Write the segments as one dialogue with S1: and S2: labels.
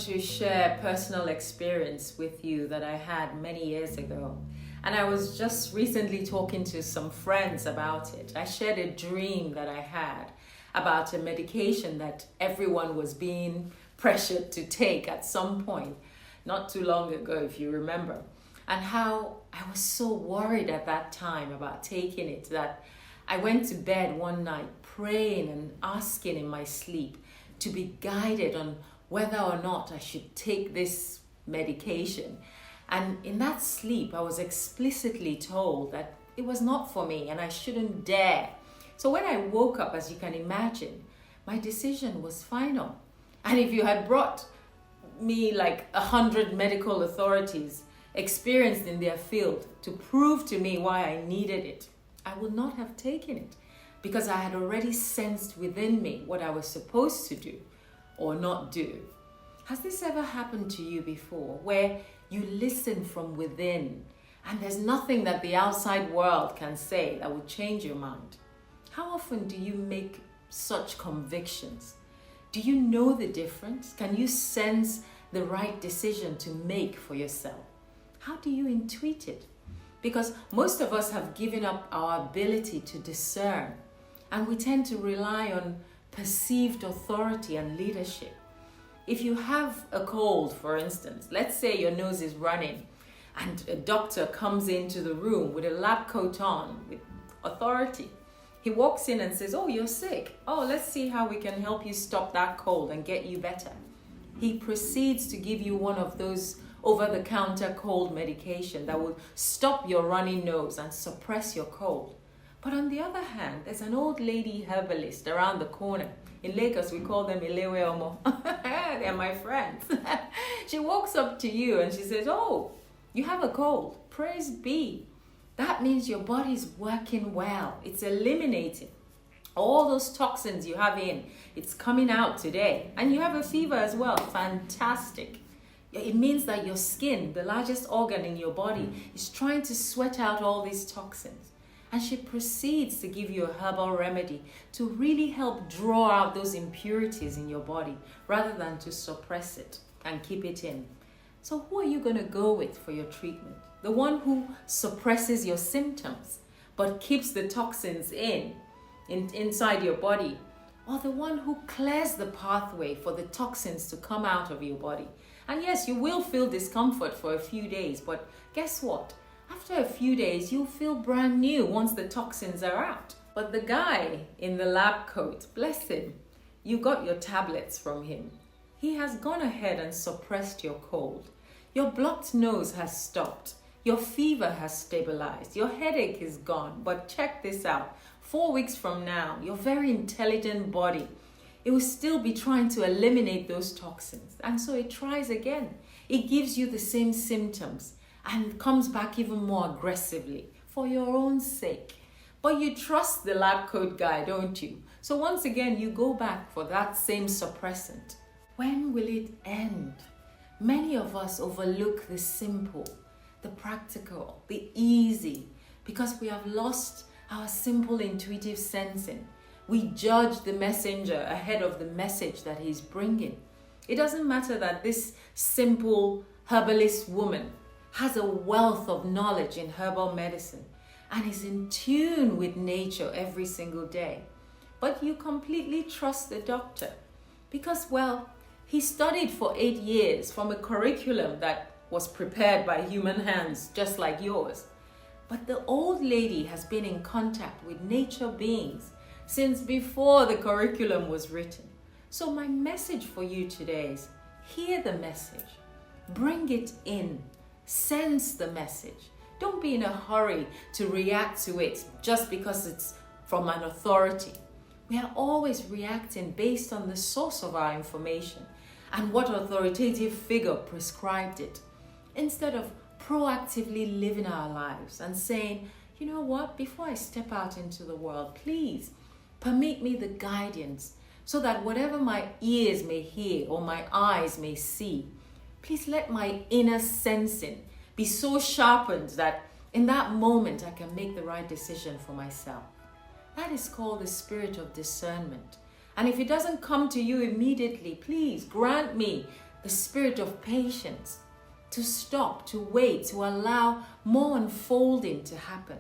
S1: to share personal experience with you that I had many years ago. And I was just recently talking to some friends about it. I shared a dream that I had about a medication that everyone was being pressured to take at some point, not too long ago, if you remember. And how I was so worried at that time about taking it that I went to bed one night praying and asking in my sleep to be guided on whether or not I should take this medication. And in that sleep, I was explicitly told that it was not for me and I shouldn't dare. So when I woke up, as you can imagine, my decision was final. And if you had brought me like 100 medical authorities experienced in their field to prove to me why I needed it, I would not have taken it because I had already sensed within me what I was supposed to do or not do. Has this ever happened to you before, where you listen from within and there's nothing that the outside world can say that would change your mind? How often do you make such convictions? Do you know the difference? Can you sense the right decision to make for yourself? How do you intuit it? Because most of us have given up our ability to discern, and we tend to rely on perceived authority and leadership. If you have a cold, for instance, let's say your nose is running and a doctor comes into the room with a lab coat on with authority. He walks in and says, "Oh, you're sick. Oh, let's see how we can help you stop that cold and get you better." He proceeds to give you one of those over-the-counter cold medication that will stop your runny nose and suppress your cold. But on the other hand, there's an old lady herbalist around the corner. In Lagos, we call them Ilewe Omo. They're my friends. She walks up to you and she says, "Oh, you have a cold. Praise be. That means your body's working well. It's eliminating all those toxins you have in. It's coming out today. And you have a fever as well. Fantastic. It means that your skin, the largest organ in your body, is trying to sweat out all these toxins." And she proceeds to give you a herbal remedy to really help draw out those impurities in your body rather than to suppress it and keep it in. So who are you going to go with for your treatment? The one who suppresses your symptoms but keeps the toxins inside your body, or the one who clears the pathway for the toxins to come out of your body? And yes, you will feel discomfort for a few days, but guess what? After a few days, you'll feel brand new once the toxins are out. But the guy in the lab coat, bless him, you got your tablets from him. He has gone ahead and suppressed your cold. Your blocked nose has stopped. Your fever has stabilized. Your headache is gone. But check this out. 4 weeks from now, your very intelligent body, it will still be trying to eliminate those toxins. And so it tries again. It gives you the same symptoms and comes back even more aggressively for your own sake. But you trust the lab coat guy, don't you? So once again, you go back for that same suppressant. When will it end? Many of us overlook the simple, the practical, the easy, because we have lost our simple intuitive sensing. We judge the messenger ahead of the message that he's bringing. It doesn't matter that this simple herbalist woman has a wealth of knowledge in herbal medicine and is in tune with nature every single day. But you completely trust the doctor because, well, he studied for 8 years from a curriculum that was prepared by human hands just like yours. But the old lady has been in contact with nature beings since before the curriculum was written. So my message for you today is, hear the message, bring it in, sense the message. Don't be in a hurry to react to it just because it's from an authority. We are always reacting based on the source of our information and what authoritative figure prescribed it, instead of proactively living our lives and saying, "You know what, before I step out into the world, please permit me the guidance so that whatever my ears may hear or my eyes may see, please let my inner sensing be so sharpened that in that moment I can make the right decision for myself." That is called the spirit of discernment. And if it doesn't come to you immediately, please grant me the spirit of patience, to stop, to wait, to allow more unfolding to happen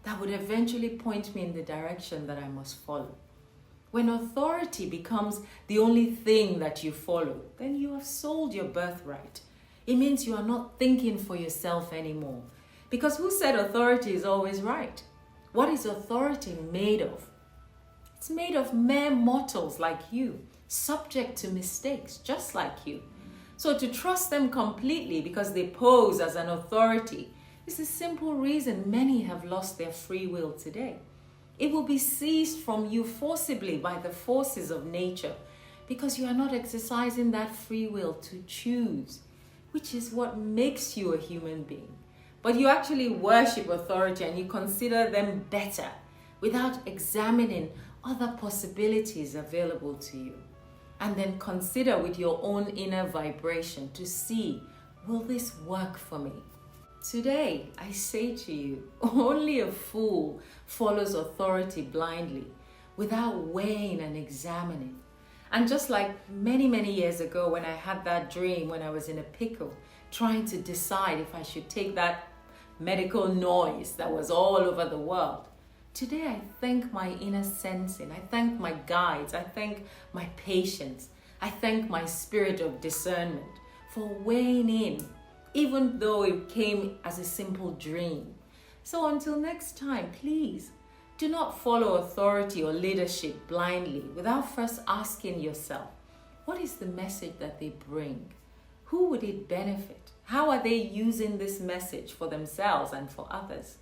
S1: that would eventually point me in the direction that I must follow. When authority becomes the only thing that you follow, then you have sold your birthright. It means you are not thinking for yourself anymore. Because who said authority is always right? What is authority made of? It's made of mere mortals like you, subject to mistakes, just like you. So to trust them completely because they pose as an authority is the simple reason many have lost their free will today. It will be seized from you forcibly by the forces of nature because you are not exercising that free will to choose, which is what makes you a human being. But you actually worship authority and you consider them better without examining other possibilities available to you. And then consider with your own inner vibration to see, will this work for me? Today, I say to you, only a fool follows authority blindly without weighing and examining. And just like many, many years ago when I had that dream when I was in a pickle, trying to decide if I should take that medical noise that was all over the world, today I thank my inner sensing, I thank my guides, I thank my patience, I thank my spirit of discernment for weighing in, even though it came as a simple dream. So until next time, please do not follow authority or leadership blindly without first asking yourself, what is the message that they bring? Who would it benefit? How are they using this message for themselves and for others?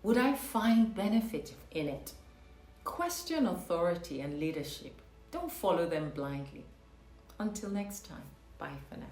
S1: Would I find benefit in it? Question authority and leadership. Don't follow them blindly. Until next time, bye for now.